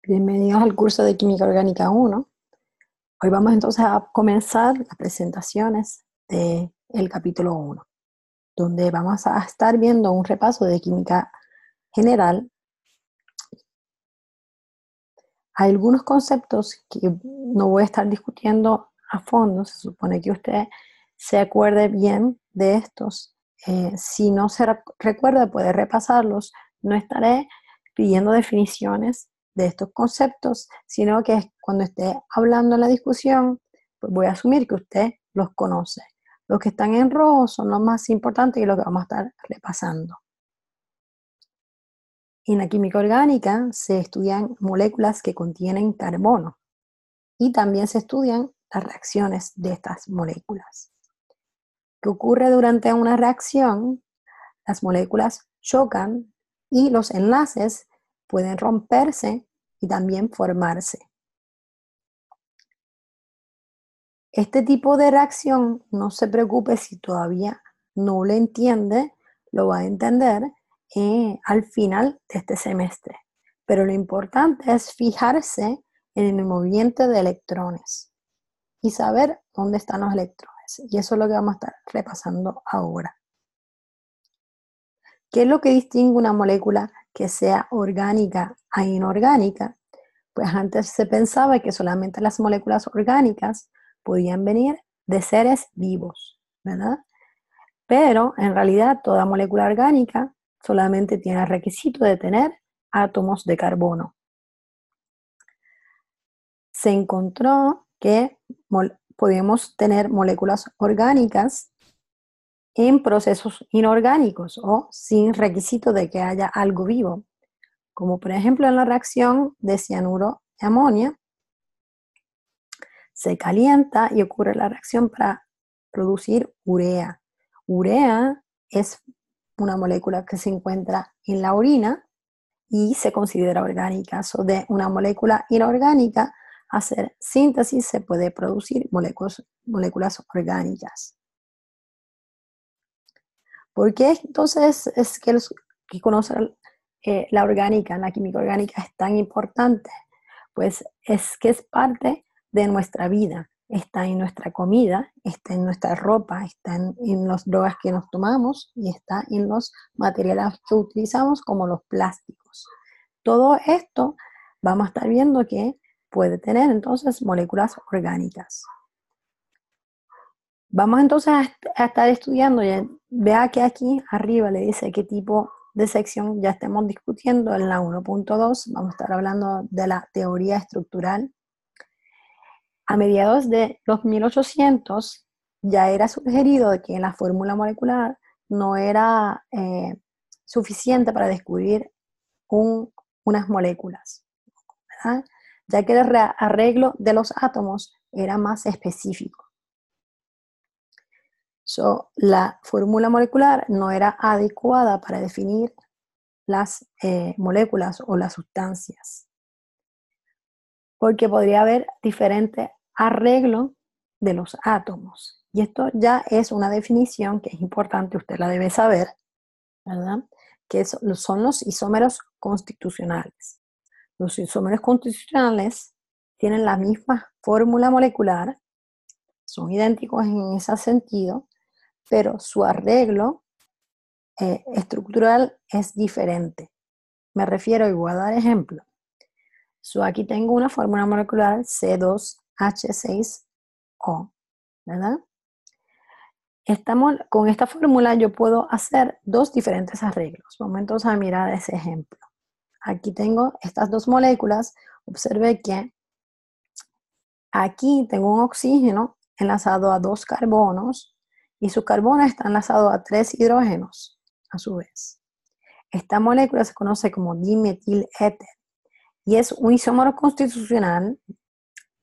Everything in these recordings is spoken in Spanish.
Bienvenidos al curso de Química Orgánica 1. Hoy vamos entonces a comenzar las presentaciones del capítulo 1, donde vamos a estar viendo un repaso de química general. Hay algunos conceptos que no voy a estar discutiendo a fondo, se supone que usted se acuerde bien de estos. Si no se recuerda, puede repasarlos. No estaré pidiendo definiciones de estos conceptos, sino que cuando esté hablando en la discusión, pues voy a asumir que usted los conoce. Los que están en rojo son los más importantes y los que vamos a estar repasando. En la química orgánica se estudian moléculas que contienen carbono y también se estudian las reacciones de estas moléculas. ¿Qué ocurre durante una reacción? Las moléculas chocan y los enlaces pueden romperse y también formarse. Este tipo de reacción, no se preocupe si todavía no lo entiende, lo va a entender al final de este semestre. Pero lo importante es fijarse en el movimiento de electrones y saber dónde están los electrones. Y eso es lo que vamos a estar repasando ahora. ¿Qué es lo que distingue una molécula que sea orgánica a inorgánica? Pues antes se pensaba que solamente las moléculas orgánicas podían venir de seres vivos, ¿verdad? Pero en realidad toda molécula orgánica solamente tiene el requisito de tener átomos de carbono. Se encontró que podemos tener moléculas orgánicas en procesos inorgánicos o sin requisito de que haya algo vivo, como por ejemplo en la reacción de cianuro de amonio. Se calienta y ocurre la reacción para producir urea. Urea es una molécula que se encuentra en la orina y se considera orgánica. So, de una molécula inorgánica, hacer síntesis se puede producir moléculas orgánicas. ¿Por qué entonces es que conocer la orgánica, la química orgánica es tan importante? Pues es que es parte de nuestra vida, está en nuestra comida, está en nuestra ropa, está en las drogas que nos tomamos y está en los materiales que utilizamos como los plásticos. Todo esto vamos a estar viendo que puede tener entonces moléculas orgánicas. Vamos entonces a estar estudiando, vea que aquí arriba le dice qué tipo de sección ya estemos discutiendo. En la 1.2 vamos a estar hablando de la teoría estructural. A mediados de los 1800 ya era sugerido que la fórmula molecular no era suficiente para descubrir unas moléculas, ¿verdad? Ya que el arreglo de los átomos era más específico. La fórmula molecular no era adecuada para definir las moléculas o las sustancias, porque podría haber diferente arreglo de los átomos. Y esto ya es una definición que es importante, usted la debe saber, ¿verdad? Que son los isómeros constitucionales. Los isómeros constitucionales tienen la misma fórmula molecular, son idénticos en ese sentido, pero su arreglo estructural es diferente. Me refiero, y voy a dar ejemplo. Aquí tengo una fórmula molecular C2H6O, ¿verdad? Con esta fórmula yo puedo hacer dos diferentes arreglos. Vamos entonces a mirar ese ejemplo. Aquí tengo estas dos moléculas. Observe que aquí tengo un oxígeno enlazado a 2 carbonos y su carbono está enlazado a 3 hidrógenos a su vez. Esta molécula se conoce como dimetiléter y es un isómero constitucional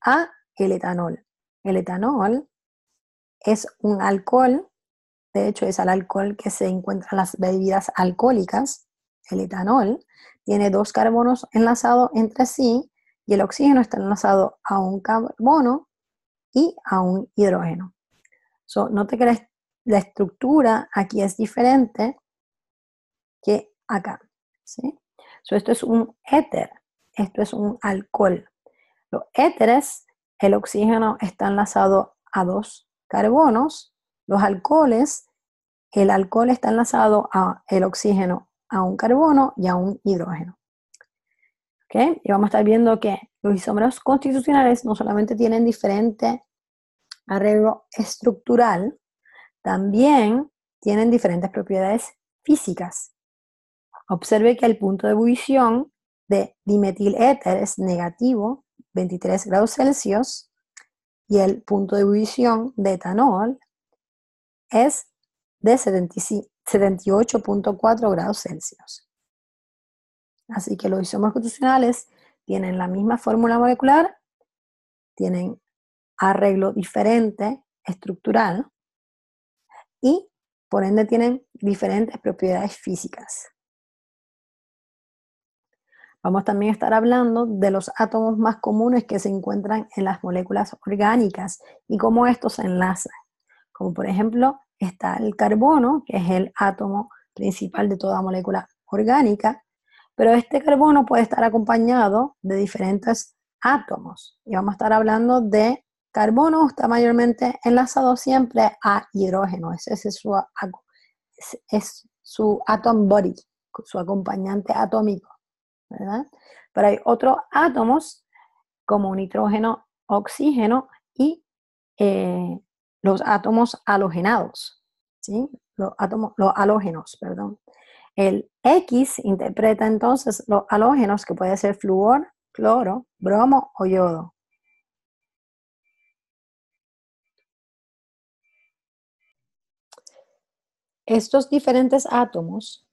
a el etanol. El etanol es un alcohol, de hecho es el alcohol que se encuentra en las bebidas alcohólicas. El etanol tiene 2 carbonos enlazados entre sí y el oxígeno está enlazado a un carbono y a un hidrógeno. Note que la estructura aquí es diferente que acá, ¿sí? Esto es un éter. esto es un alcohol. Los éteres, el oxígeno está enlazado a 2 carbonos. Los alcoholes, el alcohol está enlazado a el oxígeno a un carbono y a un hidrógeno. ¿Okay? Y vamos a estar viendo que los isómeros constitucionales no solamente tienen diferente arreglo estructural, también tienen diferentes propiedades físicas. Observe que el punto de ebullición de dimetiléter es negativo, 23 grados Celsius, y el punto de ebullición de etanol es de 78.4 grados Celsius. Así que los isómeros constitucionales tienen la misma fórmula molecular, tienen arreglo diferente estructural y por ende tienen diferentes propiedades físicas. Vamos también a estar hablando de los átomos más comunes que se encuentran en las moléculas orgánicas y cómo estos se enlazan. Como por ejemplo está el carbono, que es el átomo principal de toda molécula orgánica, pero este carbono puede estar acompañado de diferentes átomos. Y vamos a estar hablando de carbono, está mayormente enlazado siempre a hidrógeno. Ese es su atom body, su acompañante atómico, ¿verdad? Pero hay otros átomos como nitrógeno, oxígeno y los átomos halogenados, ¿sí? Los halógenos, perdón. El X interpreta entonces los halógenos, que puede ser flúor, cloro, bromo o yodo. Estos diferentes átomos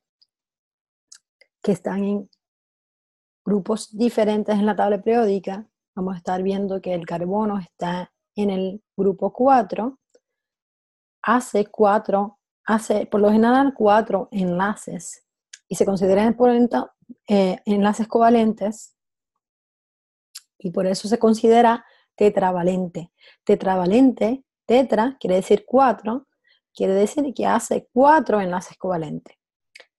que están en grupos diferentes en la tabla periódica, vamos a estar viendo que el carbono está en el grupo 4, hace por lo general 4 enlaces y se consideran enlaces covalentes y por eso se considera tetravalente. Tetravalente, tetra quiere decir 4, quiere decir que hace 4 enlaces covalentes.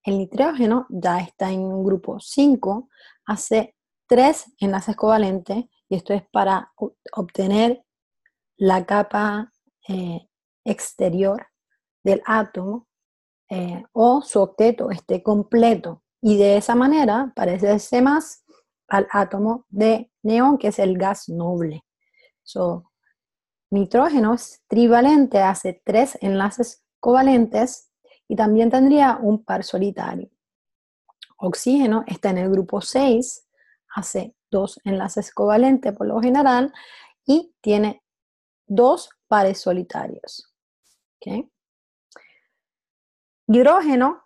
El nitrógeno ya está en un grupo 5, hace 3 enlaces covalentes y esto es para obtener la capa exterior del átomo o su octeto esté completo y de esa manera parecerse más al átomo de neón, que es el gas noble. Nitrógeno es trivalente, hace 3 enlaces covalentes y también tendría un par solitario. Oxígeno está en el grupo 6, hace 2 enlaces covalentes por lo general y tiene 2 pares solitarios. ¿Okay? Hidrógeno,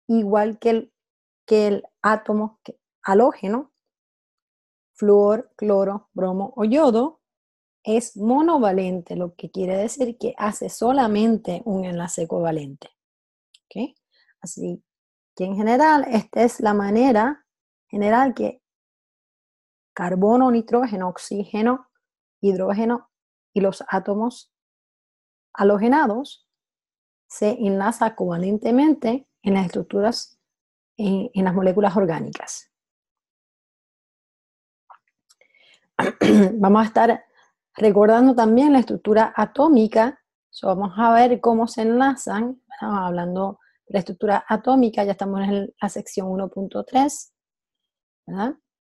igual que el átomo halógeno, flúor, cloro, bromo o yodo, es monovalente, lo que quiere decir que hace solamente un enlace covalente. ¿Okay? Así que en general, esta es la manera general que carbono, nitrógeno, oxígeno, hidrógeno y los átomos halogenados se enlazan covalentemente en las estructuras, en las moléculas orgánicas. Vamos a estar recordando también la estructura atómica. Vamos a ver cómo se enlazan. Estamos hablando de la estructura atómica, ya estamos en la sección 1.3.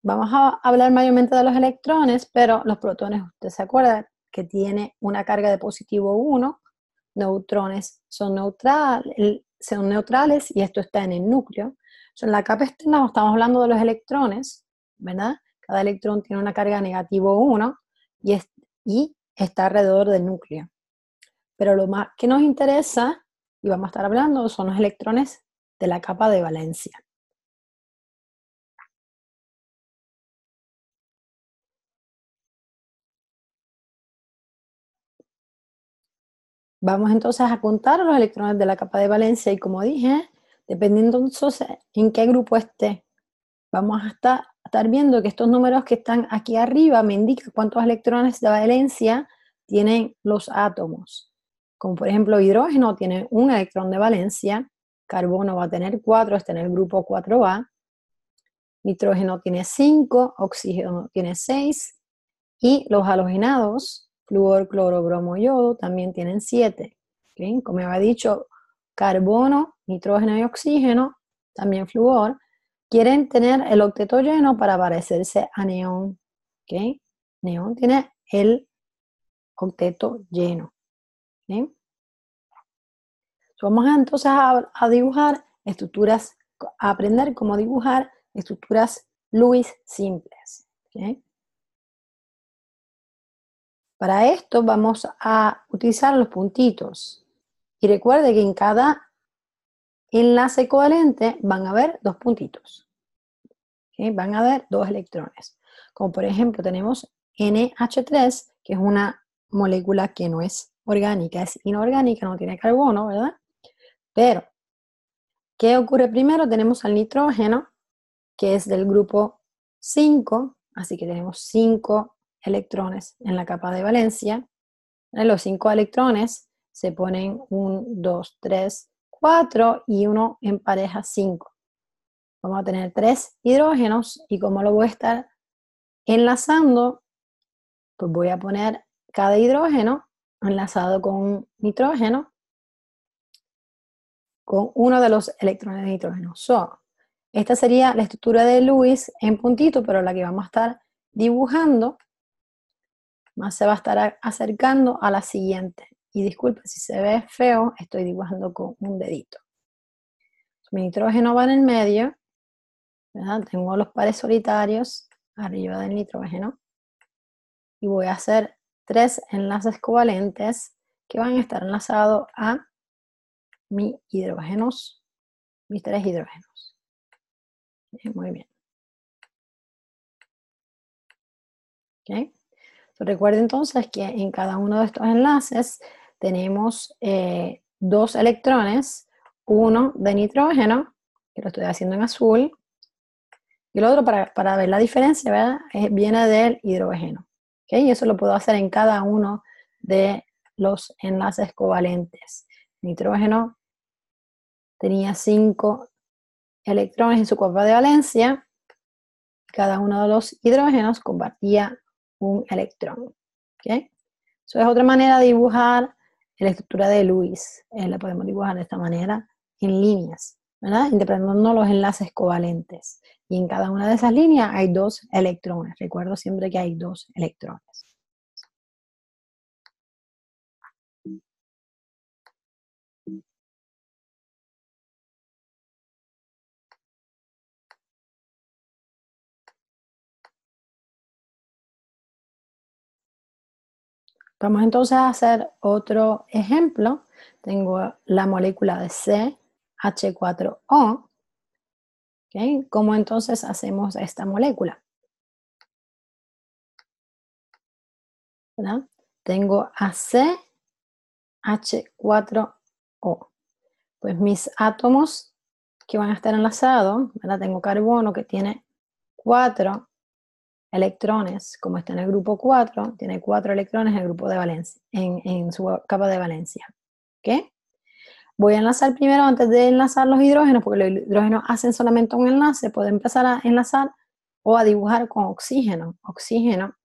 Vamos a hablar mayormente de los electrones, pero los protones, usted se acuerda que tiene una carga de positivo 1, neutrones son neutrales y esto está en el núcleo. En la capa externa estamos hablando de los electrones, ¿verdad? Cada electrón tiene una carga negativo 1 y está alrededor del núcleo. Pero lo más que nos interesa, y vamos a estar hablando, son los electrones de la capa de valencia. Vamos entonces a contar los electrones de la capa de valencia y como dije, dependiendo entonces en qué grupo esté, vamos a estar viendo que estos números que están aquí arriba me indican cuántos electrones de valencia tienen los átomos. Como por ejemplo hidrógeno tiene un electrón de valencia, carbono va a tener 4, está en el grupo 4A, nitrógeno tiene 5, oxígeno tiene 6, y los halogenados, flúor, cloro, bromo, yodo, también tienen 7. ¿Okay? Como había dicho, carbono, nitrógeno y oxígeno, también flúor, quieren tener el octeto lleno para parecerse a neón. ¿Okay? Neón tiene el octeto lleno. ¿Okay? Vamos entonces a dibujar estructuras, a aprender cómo dibujar estructuras Lewis simples. ¿Okay? Para esto vamos a utilizar los puntitos. Y recuerde que en cada enlace covalente van a haber 2 puntitos. ¿Okay? Van a haber 2 electrones. Como por ejemplo tenemos NH3, que es una molécula que no es orgánica, es inorgánica, no tiene carbono, ¿verdad? Pero, ¿qué ocurre primero? Tenemos al nitrógeno, que es del grupo 5, así que tenemos 5 electrones en la capa de valencia. Los 5 electrones se ponen 1, 2, 3, 4 y uno en pareja 5. Vamos a tener 3 hidrógenos y como lo voy a estar enlazando, pues voy a poner cada hidrógeno enlazado con un nitrógeno con uno de los electrones de nitrógeno. Esta sería la estructura de Lewis en puntito, pero la que vamos a estar dibujando más se va a estar acercando a la siguiente. Y disculpe si se ve feo, estoy dibujando con un dedito. Mi nitrógeno va en el medio, ¿verdad? Tengo los pares solitarios arriba del nitrógeno y voy a hacer 3 enlaces covalentes que van a estar enlazados a mis hidrógenos, mis 3 hidrógenos. Muy bien. ¿Okay? Recuerden entonces que en cada uno de estos enlaces tenemos 2 electrones, uno de nitrógeno, que lo estoy haciendo en azul, y el otro, para ver la diferencia, ¿verdad? Viene del hidrógeno. ¿Okay? Y eso lo puedo hacer en cada uno de los enlaces covalentes. Nitrógeno tenía 5 electrones en su capa de valencia. Cada uno de los hidrógenos compartía un electrón. ¿Okay? Eso es otra manera de dibujar la estructura de Lewis. La podemos dibujar de esta manera en líneas, ¿verdad? Interpretando los enlaces covalentes. Y en cada una de esas líneas hay 2 electrones. Recuerdo siempre que hay 2 electrones. Vamos entonces a hacer otro ejemplo. Tengo la molécula de CH4O. ¿Okay? ¿Cómo entonces hacemos esta molécula? ¿Verdad? Tengo a CH4O. Pues mis átomos que van a estar enlazados, ¿verdad? Tengo carbono que tiene 4 electrones, como está en el grupo 4, tiene 4 electrones en el grupo de valencia, en su capa de valencia. ¿Ok? Voy a enlazar primero, antes de enlazar los hidrógenos, porque los hidrógenos hacen solamente un enlace, puedo empezar a enlazar o a dibujar con oxígeno. Oxígeno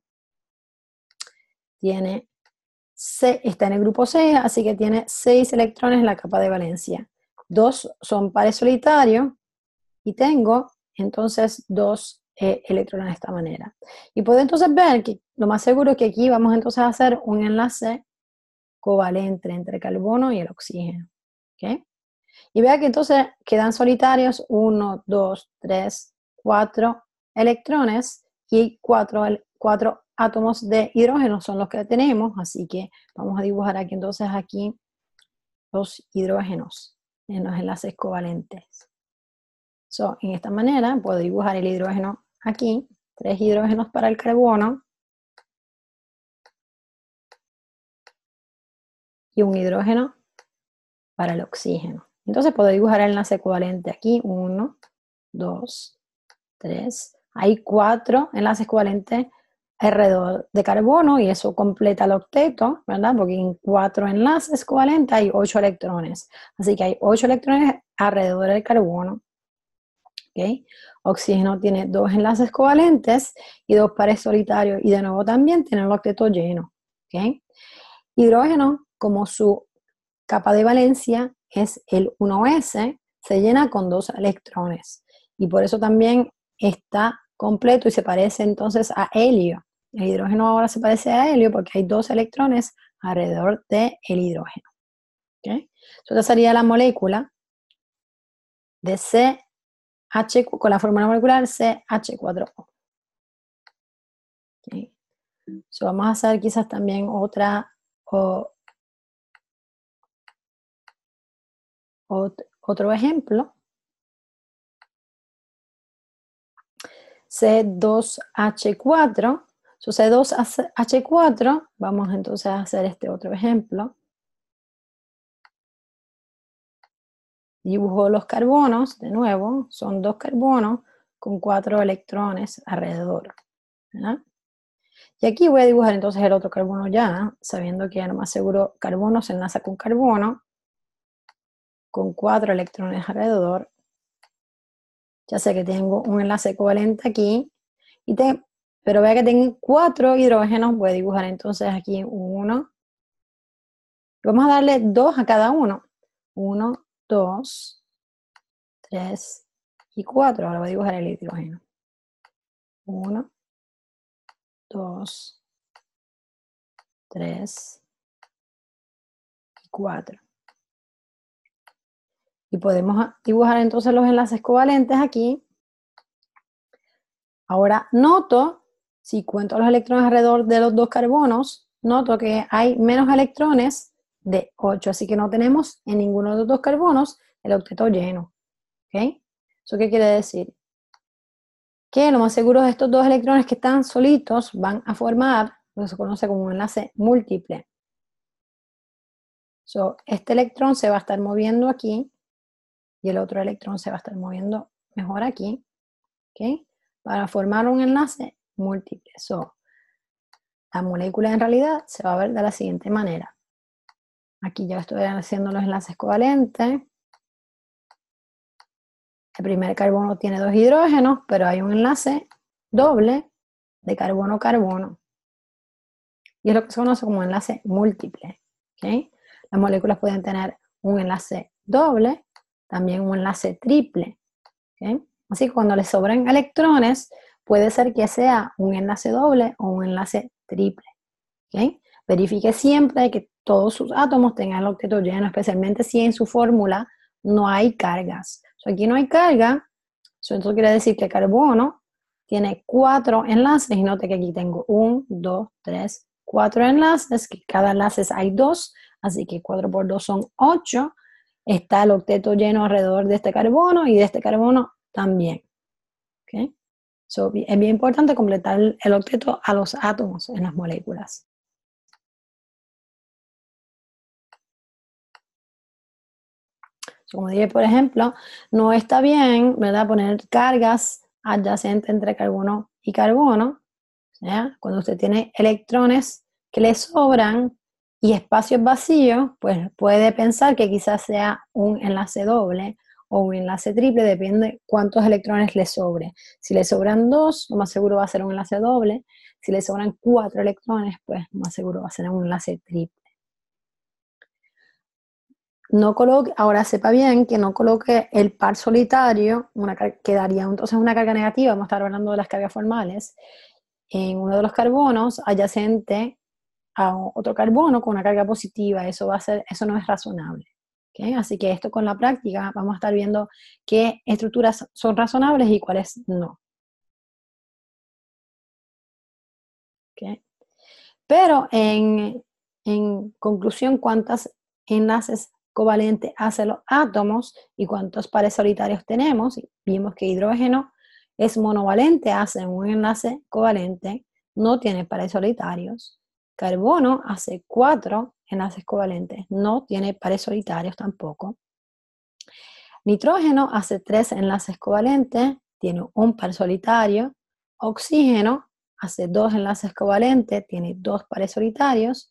tiene está en el grupo 6, así que tiene 6 electrones en la capa de valencia. 2 son pares solitarios y tengo entonces 2 electrones de esta manera. Y puedo entonces ver que lo más seguro es que aquí vamos entonces a hacer un enlace covalente entre carbono y el oxígeno. ¿Okay? Y vea que entonces quedan solitarios 1, 2, 3, 4 electrones y 4 átomos de hidrógeno son los que tenemos, así que vamos a dibujar aquí entonces los hidrógenos en los enlaces covalentes. En esta manera puedo dibujar el hidrógeno aquí, 3 hidrógenos para el carbono y un hidrógeno para el oxígeno. Entonces puedo dibujar el enlace covalente aquí, 1, 2, 3. Hay 4 enlaces covalentes alrededor de carbono y eso completa el octeto, ¿verdad? Porque en 4 enlaces covalentes hay 8 electrones. Así que hay 8 electrones alrededor del carbono ¿ok? Oxígeno tiene 2 enlaces covalentes y 2 pares solitarios, y de nuevo también tiene el octeto lleno, ¿ok? Hidrógeno, como su capa de valencia es el 1s, se llena con 2 electrones, y por eso también está completo y se parece entonces a helio. El hidrógeno ahora se parece a helio porque hay 2 electrones alrededor del hidrógeno, ¿ok? Entonces sería la molécula de CH con la fórmula molecular CH4O. ¿Okay? So, vamos a hacer quizás también otro ejemplo. C2H4. So, C2H4, vamos entonces a hacer este otro ejemplo. Dibujo los carbonos, de nuevo, son 2 carbonos con 4 electrones alrededor, ¿verdad? Y aquí voy a dibujar entonces el otro carbono ya, sabiendo que lo más seguro carbono se enlaza con carbono, con 4 electrones alrededor. Ya sé que tengo un enlace covalente aquí, pero vea que tengo 4 hidrógenos, voy a dibujar entonces aquí 1. Vamos a darle 2 a cada uno. 1, 2, 3 y 4. Ahora voy a dibujar el hidrógeno. 1, 2, 3 y 4. Y podemos dibujar entonces los enlaces covalentes aquí. Ahora noto, si cuento los electrones alrededor de los 2 carbonos, noto que hay menos electrones de 8, así que no tenemos en ninguno de los 2 carbonos el octeto lleno. ¿Ok? ¿Eso qué quiere decir? Que lo más seguro de estos 2 electrones que están solitos van a formar lo que se conoce como un enlace múltiple. So, este electrón se va a estar moviendo aquí y el otro electrón se va a estar moviendo mejor aquí, ¿ok? Para formar un enlace múltiple. So, la molécula en realidad se va a ver de la siguiente manera. Aquí ya estoy haciendo los enlaces covalentes. El primer carbono tiene 2 hidrógenos, pero hay un enlace doble de carbono-carbono. Y es lo que se conoce como enlace múltiple, ¿okay? Las moléculas pueden tener un enlace doble, también un enlace triple, ¿okay? Así que cuando les sobran electrones, puede ser que sea un enlace doble o un enlace triple, ¿okay? Verifique siempre que todos sus átomos tengan el octeto lleno, especialmente si en su fórmula no hay cargas. So, aquí no hay carga, eso quiere decir que el carbono tiene 4 enlaces, y note que aquí tengo 1, 2, 3, 4 enlaces, que cada enlace hay 2, así que 4 por 2 son 8. Está el octeto lleno alrededor de este carbono y de este carbono también. ¿Okay? So, es bien importante completar el octeto a los átomos en las moléculas. So, como dije, por ejemplo, no está bien, ¿verdad?, poner cargas adyacentes entre carbono y carbono. ¿Ya? Cuando usted tiene electrones que le sobran y espacios vacíos, pues puede pensar que quizás sea un enlace doble o un enlace triple, depende cuántos electrones le sobre. Si le sobran 2, lo más seguro va a ser un enlace doble. Si le sobran 4 electrones, pues lo más seguro va a ser un enlace triple. No coloque, ahora sepa bien que no coloque el par solitario, que daría entonces una carga negativa, vamos a estar hablando de las cargas formales, en uno de los carbonos adyacente a otro carbono con una carga positiva. Eso no es razonable. ¿Okay? Así que esto con la práctica vamos a estar viendo qué estructuras son razonables y cuáles no. ¿Okay? Pero en conclusión, ¿cuántos enlaces covalentes hacen los átomos y cuántos pares solitarios tenemos? Vimos que hidrógeno es monovalente, hace un enlace covalente, no tiene pares solitarios. Carbono hace 4 enlaces covalentes, no tiene pares solitarios tampoco. Nitrógeno hace 3 enlaces covalentes, tiene un par solitario. Oxígeno hace 2 enlaces covalentes, tiene 2 pares solitarios.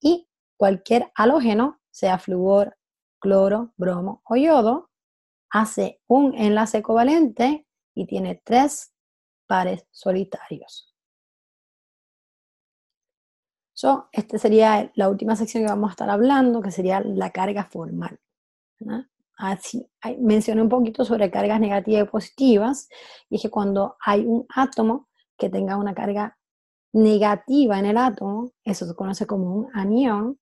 Y cualquier halógeno, sea flúor, cloro, bromo o yodo, hace un enlace covalente y tiene 3 pares solitarios. Esta sería la última sección que vamos a estar hablando, que sería la carga formal, ¿verdad? Así, mencioné un poquito sobre cargas negativas y positivas, y es que cuando hay un átomo que tenga una carga negativa en el átomo, eso se conoce como un anión.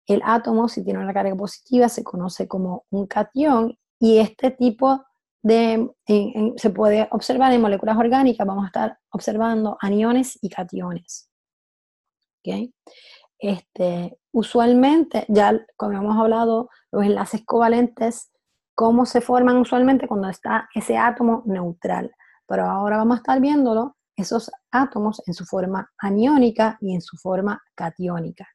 El átomo, si tiene una carga positiva, se conoce como un catión, y este tipo se puede observar en moléculas orgánicas. Vamos a estar observando aniones y cationes. ¿Okay? Usualmente, ya como hemos hablado, los enlaces covalentes, cómo se forman usualmente cuando está ese átomo neutral. Pero ahora vamos a estar viéndolo, esos átomos en su forma aniónica y en su forma catiónica.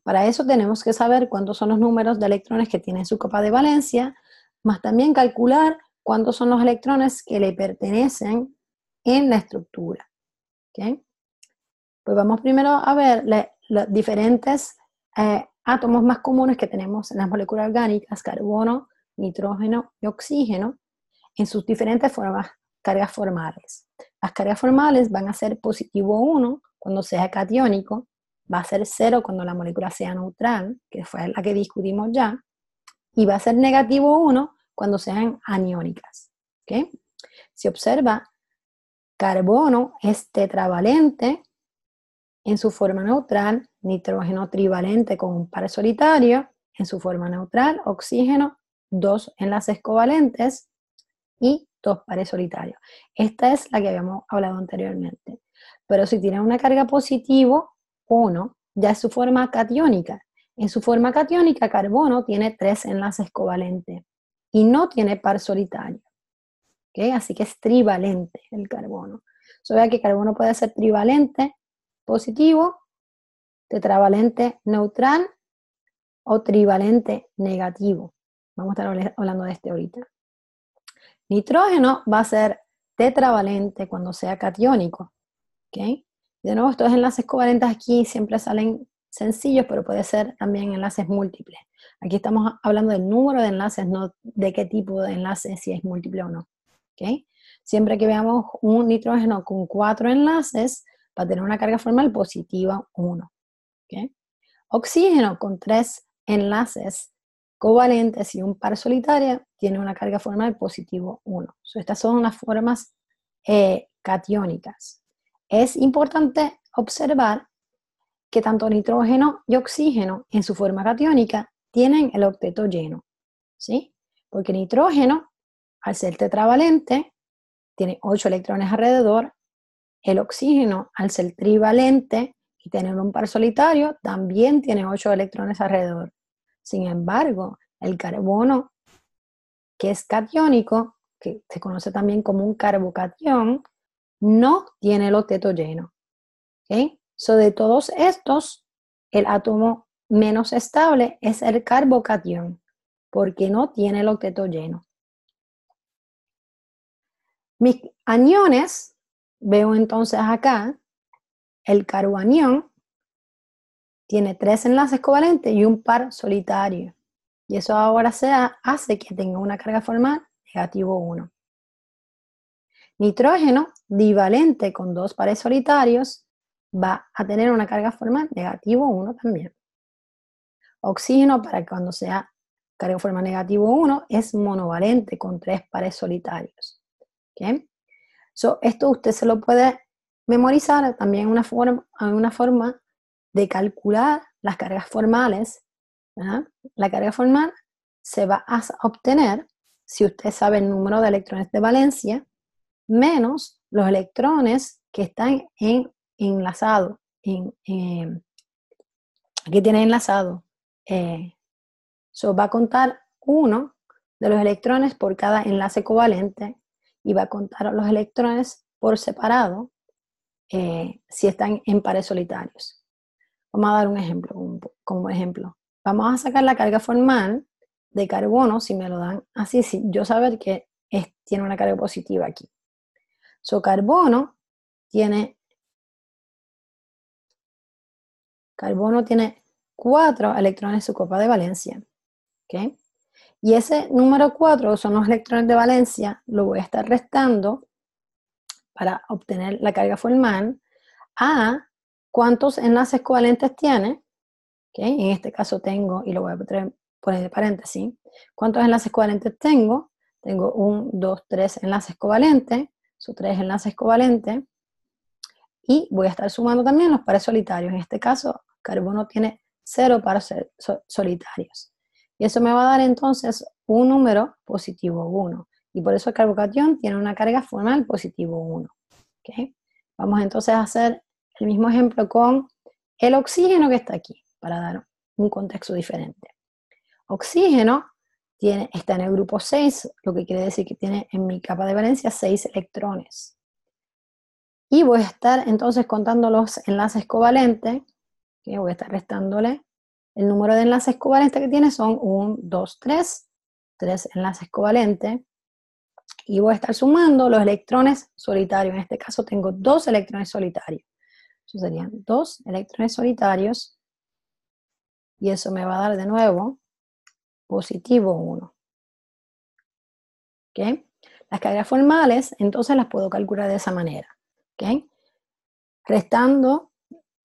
Para eso tenemos que saber cuántos son los números de electrones que tiene su capa de valencia, más también calcular cuántos son los electrones que le pertenecen en la estructura. ¿Okay? Pues vamos primero a ver los diferentes átomos más comunes que tenemos en las moléculas orgánicas: carbono, nitrógeno y oxígeno, en sus diferentes cargas formales. Las cargas formales van a ser positivo 1 cuando sea catiónico, va a ser 0 cuando la molécula sea neutral, que fue la que discutimos ya, y va a ser negativo 1 cuando sean aniónicas. ¿Okay? Si observa, carbono es tetravalente en su forma neutral, nitrógeno trivalente con un par solitario en su forma neutral, oxígeno, 2 enlaces covalentes y 2 pares solitarios. Esta es la que habíamos hablado anteriormente. Pero si tiene una carga positivo, 1, ya es su forma catiónica. En su forma catiónica, carbono tiene 3 enlaces covalentes y no tiene par solitario. ¿Okay? Así que es trivalente el carbono. Vea que carbono puede ser trivalente positivo, tetravalente neutral o trivalente negativo. Vamos a estar hablando de este ahorita. Nitrógeno va a ser tetravalente cuando sea catiónico. ¿Okay? De nuevo, estos enlaces covalentes aquí siempre salen sencillos, pero puede ser también enlaces múltiples. Aquí estamos hablando del número de enlaces, no de qué tipo de enlace, si es múltiple o no. ¿Okay? Siempre que veamos un nitrógeno con 4 enlaces, va a tener una carga formal positiva 1. ¿Okay? Oxígeno con 3 enlaces covalentes y un par solitario tiene una carga formal positivo 1. Estas son las formas catiónicas. Es importante observar que tanto nitrógeno y oxígeno en su forma catiónica tienen el octeto lleno, ¿sí? Porque nitrógeno, al ser tetravalente, tiene 8 electrones alrededor. El oxígeno, al ser trivalente y tener un par solitario, también tiene 8 electrones alrededor. Sin embargo, el carbono, que es catiónico, que se conoce también como un carbocatión, no tiene el octeto lleno. ¿Okay? De todos estos, el átomo menos estable es el carbocatión, porque no tiene el octeto lleno. Mis aniones, veo entonces acá, el carbanión tiene 3 enlaces covalentes y un par solitario. Y eso ahora hace que tenga una carga formal negativo 1. Nitrógeno, divalente con 2 pares solitarios, va a tener una carga formal negativo 1 también. Oxígeno, para cuando sea carga formal negativo 1, es monovalente con 3 pares solitarios. ¿Okay? Esto usted se lo puede memorizar también en una forma de calcular las cargas formales. ¿Verdad? La carga formal se va a obtener si usted sabe el número de electrones de valencia menos los electrones que están enlazados, que tienen enlazado. Va a contar uno de los electrones por cada enlace covalente y va a contar los electrones por separado si están en pares solitarios. Vamos a dar un ejemplo, como ejemplo. Vamos a sacar la carga formal de carbono, si me lo dan así, si yo saber que tiene una carga positiva aquí. Carbono tiene 4 electrones en su copa de valencia. ¿Okay? Y ese número 4, que son los electrones de valencia, lo voy a estar restando para obtener la carga formal a cuántos enlaces covalentes tiene. ¿Okay? En este caso tengo, y lo voy a poner de paréntesis, ¿cuántos enlaces covalentes tengo? Tengo 1, 2, 3 enlaces covalentes, son 3 enlaces covalentes, y voy a estar sumando también los pares solitarios. En este caso, carbono tiene 0 pares solitarios. Y eso me va a dar entonces un número positivo 1. Y por eso el carbocatión tiene una carga formal positivo 1. ¿Okay? Vamos entonces a hacer el mismo ejemplo con el oxígeno que está aquí, para dar un contexto diferente. Oxígeno está en el grupo 6, lo que quiere decir que tiene en mi capa de valencia 6 electrones. Y voy a estar entonces contando los enlaces covalentes, que voy a estar restándole el número de enlaces covalentes que tiene, son 1, 2, 3 enlaces covalentes, y voy a estar sumando los electrones solitarios. En este caso tengo 2 electrones solitarios. Eso serían 2 electrones solitarios, y eso me va a dar de nuevo positivo 1. ¿Okay? Las cargas formales, entonces las puedo calcular de esa manera. ¿Okay? Restando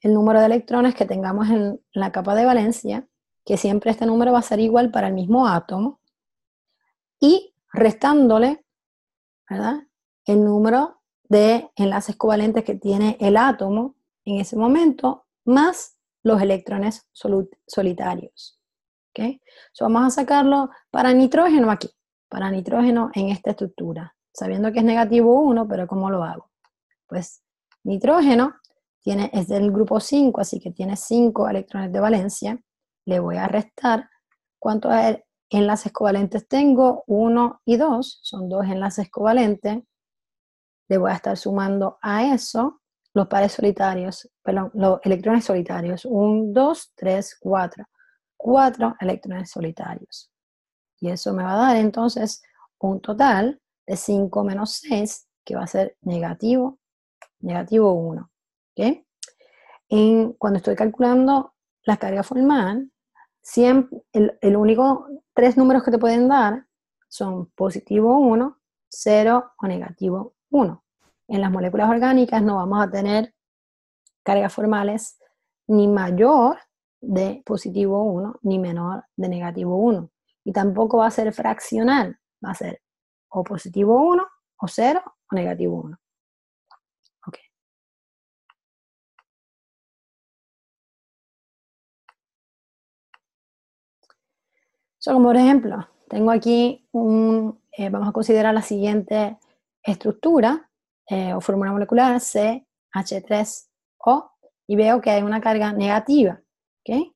el número de electrones que tengamos en la capa de valencia, que siempre este número va a ser igual para el mismo átomo, y restándole, ¿verdad?, el número de enlaces covalentes que tiene el átomo en ese momento, más los electrones solitarios. ¿Okay? So, vamos a sacarlo para nitrógeno aquí, para nitrógeno en esta estructura, sabiendo que es negativo 1, pero ¿cómo lo hago? Pues nitrógeno es del grupo 5, así que tiene 5 electrones de valencia. Le voy a restar cuántos enlaces covalentes tengo, 1 y 2, son 2 enlaces covalentes. Le voy a estar sumando a eso los pares solitarios, perdón, los electrones solitarios, 1, 2, 3, 4. 4 electrones solitarios. Y eso me va a dar entonces un total de 5 menos 6, que va a ser negativo 1. ¿Okay? Cuando estoy calculando la carga formal, siempre, el único 3 números que te pueden dar son positivo 1, 0 o negativo 1. En las moléculas orgánicas no vamos a tener cargas formales ni mayor de positivo 1 ni menor de negativo 1. Y tampoco va a ser fraccional, va a ser o positivo 1 o 0 o negativo 1. Okay. So, como por ejemplo, tengo aquí vamos a considerar la siguiente estructura o fórmula molecular CH3O, y veo que hay una carga negativa. ¿Okay?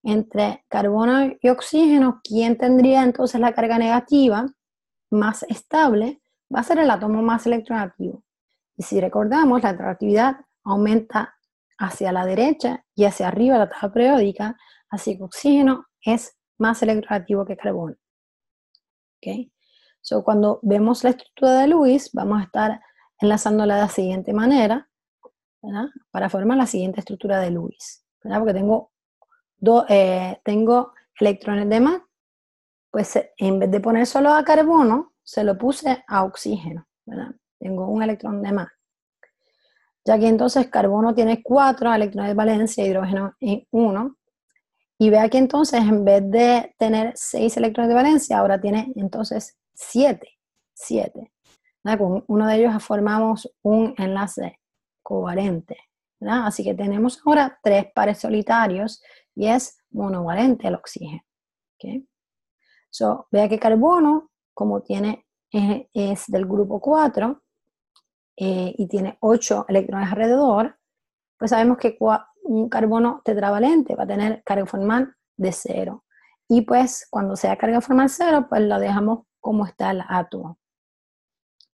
Entre carbono y oxígeno, ¿quién tendría entonces la carga negativa más estable? Va a ser el átomo más electronegativo. Y si recordamos, la electronegatividad aumenta hacia la derecha y hacia arriba la tabla periódica, así que oxígeno es más electronegativo que carbono. ¿Okay? So, cuando vemos la estructura de Lewis, vamos a estar enlazándola de la siguiente manera, ¿verdad?, para formar la siguiente estructura de Lewis, ¿verdad? Porque tengo electrones de más, pues en vez de poner solo a carbono, se lo puse a oxígeno, ¿verdad? Tengo un electrón de más. Ya que entonces carbono tiene 4 electrones de valencia, hidrógeno en 1, y vea que entonces en vez de tener 6 electrones de valencia, ahora tiene entonces 7. Con uno de ellos formamos un enlace covalente, ¿verdad? Así que tenemos ahora 3 pares solitarios y es monovalente el oxígeno. ¿Okay? So, vea que carbono, como es del grupo 4 y tiene 8 electrones alrededor, pues sabemos que un carbono tetravalente va a tener carga formal de 0. Y pues cuando sea carga formal 0, pues lo dejamos como está el átomo.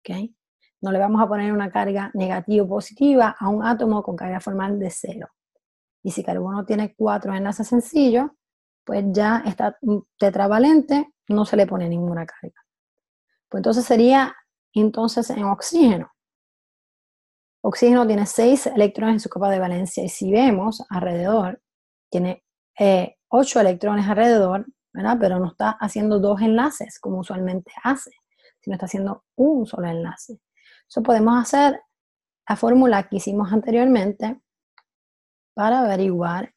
¿Okay? No le vamos a poner una carga negativa o positiva a un átomo con carga formal de 0. Y si carbono tiene 4 enlaces sencillos, pues ya está tetravalente, no se le pone ninguna carga. Pues entonces sería entonces en oxígeno. Oxígeno tiene 6 electrones en su capa de valencia, y si vemos alrededor, tiene 8 electrones alrededor, ¿verdad? Pero no está haciendo dos enlaces como usualmente hace, sino está haciendo un solo enlace. Eso podemos hacer la fórmula que hicimos anteriormente para averiguar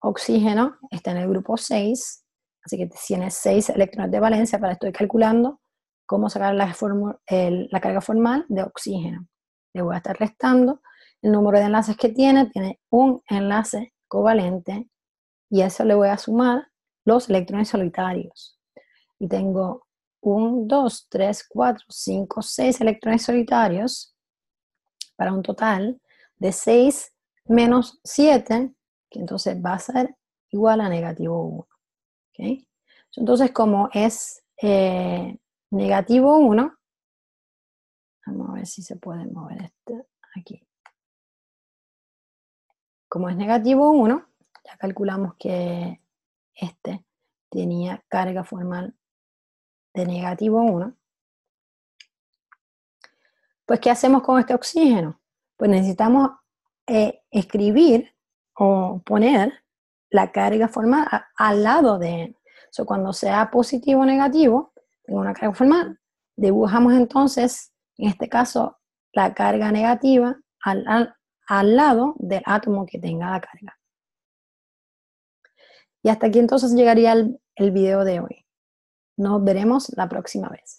oxígeno. Está en el grupo 6, así que tiene 6 electrones de valencia. Para estoy calculando cómo sacar la carga formal de oxígeno. Le voy a estar restando el número de enlaces que tiene un enlace covalente, y a eso le voy a sumar los electrones solitarios. Y tengo 1, 2, 3, 4, 5, 6 electrones solitarios para un total de 6 menos 7, que entonces va a ser igual a negativo 1. ¿Okay? Entonces, como es negativo 1, vamos a ver si se puede mover este aquí. Como es negativo 1, ya calculamos que este tenía carga formal de negativo 1. Pues, ¿qué hacemos con este oxígeno? Pues necesitamos escribir o poner la carga formal al lado de él. Cuando sea positivo o negativo, tengo una carga formal, dibujamos entonces, en este caso, la carga negativa al lado del átomo que tenga la carga. Y hasta aquí entonces llegaría el video de hoy. Nos veremos la próxima vez.